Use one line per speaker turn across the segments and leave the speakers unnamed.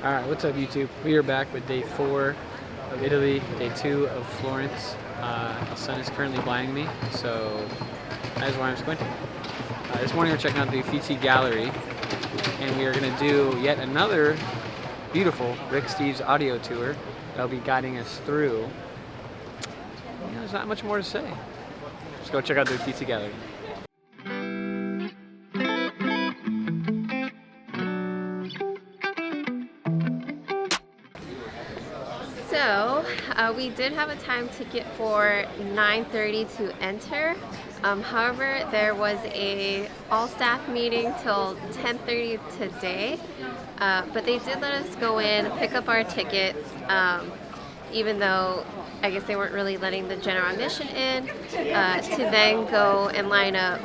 Alright, what's up YouTube? We are back with day 4 of Italy, day 2 of Florence. The sun is currently blinding me, so that is why I'm squinting. This morning we're checking out the Uffizi Gallery, and we are going to do yet another beautiful Rick Steves audio tour that'll be guiding us through. You know, there's not much more to say. Let's go check out the Uffizi Gallery.
So we did have a time ticket for 9:30 to enter. However, there was a all-staff meeting till 10:30 today, but they did let us go in, pick up our tickets, even though I guess they weren't really letting the general admission in, to then go and line up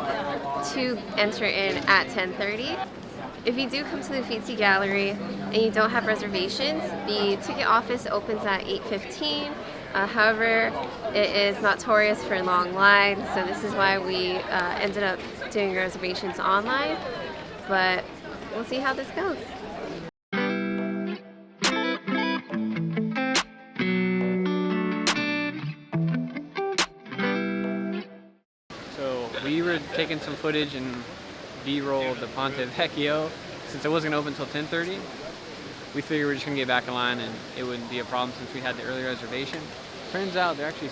to enter in at 10:30. If you do come to the Uffizi Gallery and you don't have reservations, the ticket office opens at 8:15. However, it is notorious for long lines, so this is why we ended up doing reservations online. But we'll see how this goes.
So we were taking some footage and B-roll of the Ponte Vecchio. Since it wasn't going to open until 10:30, we figured we're just going to get back in line and it wouldn't be a problem since we had the early reservation. Turns out they're actually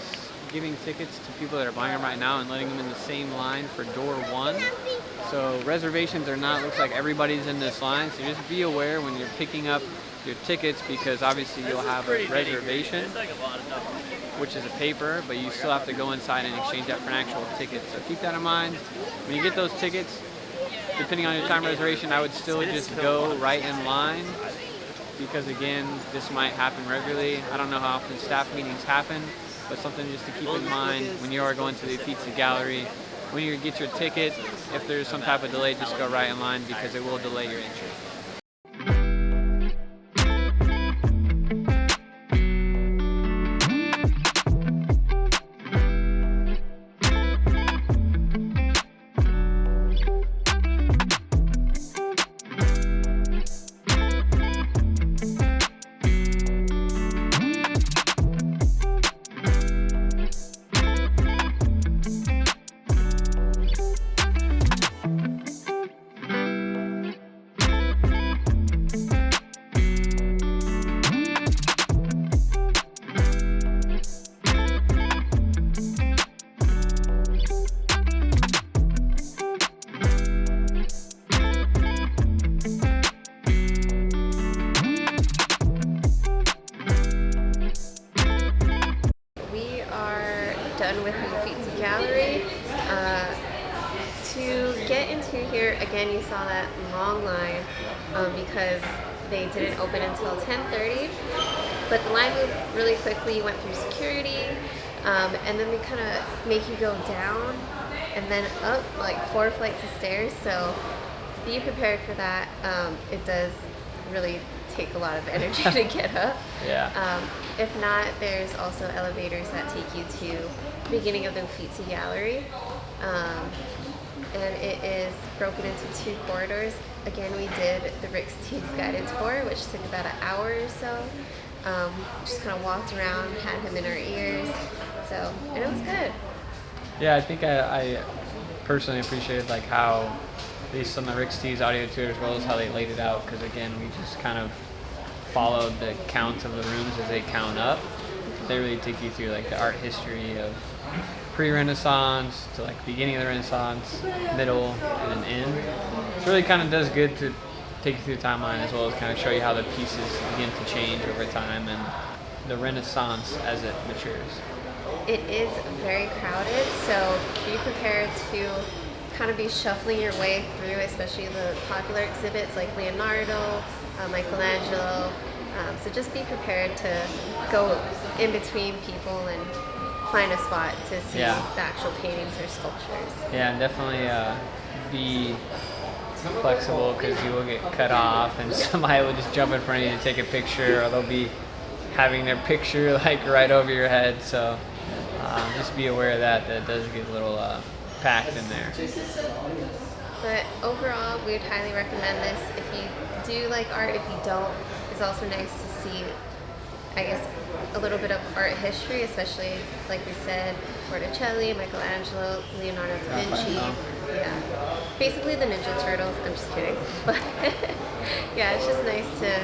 giving tickets to people that are buying them right now and letting them in the same line for door 1. So reservations are not, looks like everybody's in this line, so just be aware when you're picking up your tickets, because obviously you'll have a reservation, which is a paper, but you still have to go inside and exchange that for an actual ticket. So keep that in mind. When you get those tickets, depending on your time reservation, I would still just go right in line, because again, this might happen regularly. I don't know how often staff meetings happen, but something just to keep in mind when you are going to the Uffizi Gallery. When you get your ticket, if there's some type of delay, just go right in line because it will delay your entry.
Done with the Uffizi Gallery. To get into here, again, you saw that long line because they didn't open until 10:30, but the line moved really quickly. You went through security, and then they kind of make you go down and then up like 4 flights of stairs, so be prepared for that. It does really take a lot of energy to get up.
Yeah.
If not, there's also elevators that take you to the beginning of the Uffizi Gallery, and it is broken into 2 corridors. Again, we did the Rick Steves guided tour, which took about an hour or so. Just kind of walked around, had him in our ears, and it was good.
Yeah, I think I personally appreciated like how, based on the Rick Steves audio tour, as well as how they laid it out, because again, we just kind of followed the count of the rooms as they count up. They really take you through like the art history of pre-Renaissance to like beginning of the Renaissance, middle, and end. It really kind of does good to take you through the timeline, as well as kind of show you how the pieces begin to change over time and the Renaissance as it matures.
It is very crowded, so be prepared to kind of be shuffling your way through, especially the popular exhibits like Leonardo, Michelangelo. So just be prepared to go in between people and find a spot to see the actual paintings or sculptures.
Yeah, and definitely be flexible, because you will get cut off and somebody will just jump in front of you to take a picture, or they'll be having their picture like right over your head. So just be aware of that. That does get a little packed in there.
But overall, we would highly recommend this. If you do like art, if you don't, it's was also nice to see, I guess, a little bit of art history, especially, like we said, Botticelli, Michelangelo, Leonardo da Vinci. Yeah. Basically the Ninja Turtles. I'm just kidding. But yeah, it's just nice to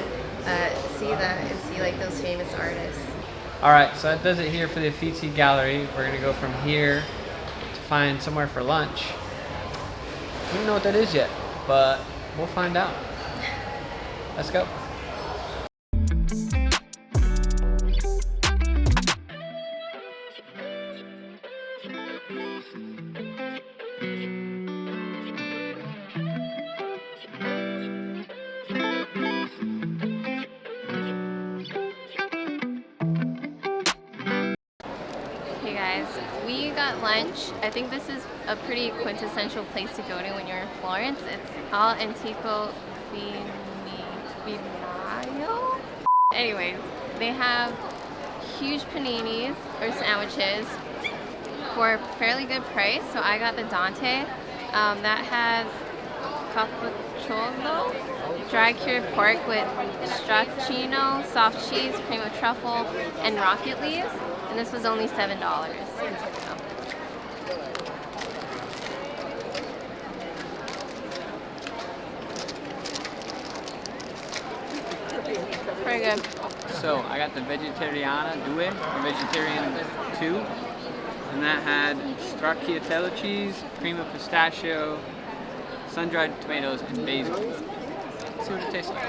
see that and see like those famous artists.
All right, so that does it here for the Uffizi Gallery. We're gonna go from here to find somewhere for lunch. We don't know what that is yet, but we'll find out. Let's go.
Hey guys, we got lunch. I think this is a pretty quintessential place to go to when you're in Florence. It's all Antico Vinaio. Anyways, they have huge paninis or sandwiches for a fairly good price. So I got the Dante. That has cappuccino, dry cured pork with stracchino, soft cheese, cream of truffle, and rocket leaves. And this was only $7. Pretty good.
So I got the Vegetariana 2, or Vegetarian 2, and that had stracciatella cheese, cream of pistachio, sun-dried tomatoes, and basil. Let's see what it tastes like.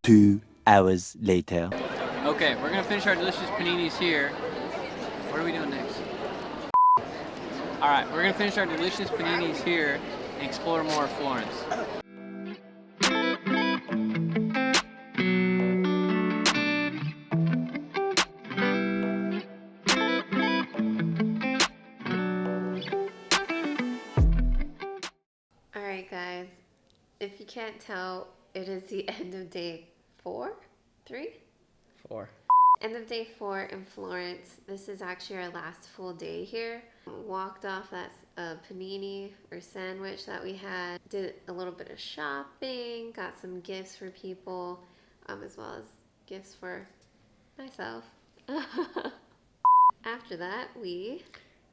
2 hours later.
Okay, we're gonna finish our delicious paninis here. What are we doing next? All right, we're gonna finish our delicious paninis here and explore more of Florence.
All right, guys. If you can't tell, it is the end of day 4? 3?
4.
End of day 4 in Florence. This is actually our last full day here. Walked off that panini or sandwich that we had. Did a little bit of shopping. Got some gifts for people, as well as gifts for myself. After that, we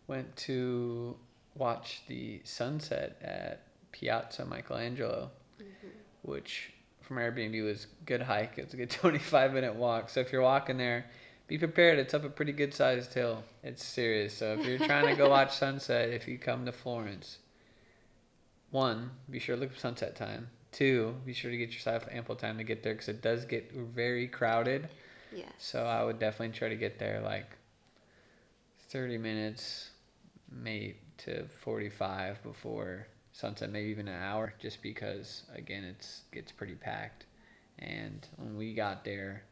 Went to watch the sunset at Piazzale Michelangelo, which from Airbnb was a good hike. It's a good 25-minute walk. So if you're walking there, be prepared. It's up a pretty good sized hill. It's serious. So if you're trying to go watch sunset, if you come to Florence, 1, be sure to look for sunset time. 2, be sure to get yourself ample time to get there because it does get very crowded.
yes.
So I would definitely try to get there like 30 minutes, maybe to 45 before sunset, maybe even an hour, just because again it gets pretty packed. And when we got there,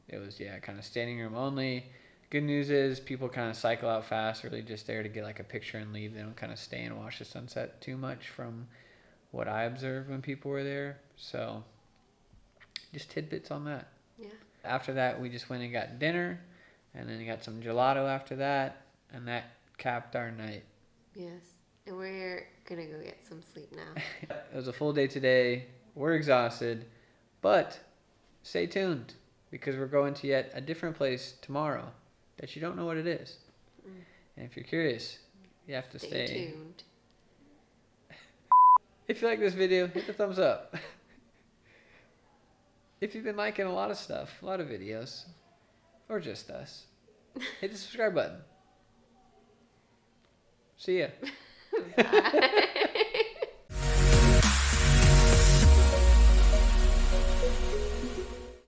it was kind of standing room only. Good news is people kind of cycle out fast, really just there to get like a picture and leave. They don't kind of stay and watch the sunset too much from what I observed when people were there. So just tidbits on that.
Yeah.
After that, we just went and got dinner, and then got some gelato after that, and that capped our night.
Yes. And we're gonna go get some sleep now.
It was a full day today. We're exhausted, but stay tuned because we're going to yet a different place tomorrow that you don't know what it is. And if you're curious, you have to stay
tuned.
If you like this video, hit the thumbs up. If you've been liking a lot of stuff, a lot of videos, or just us, hit the subscribe button. See ya.
Bye.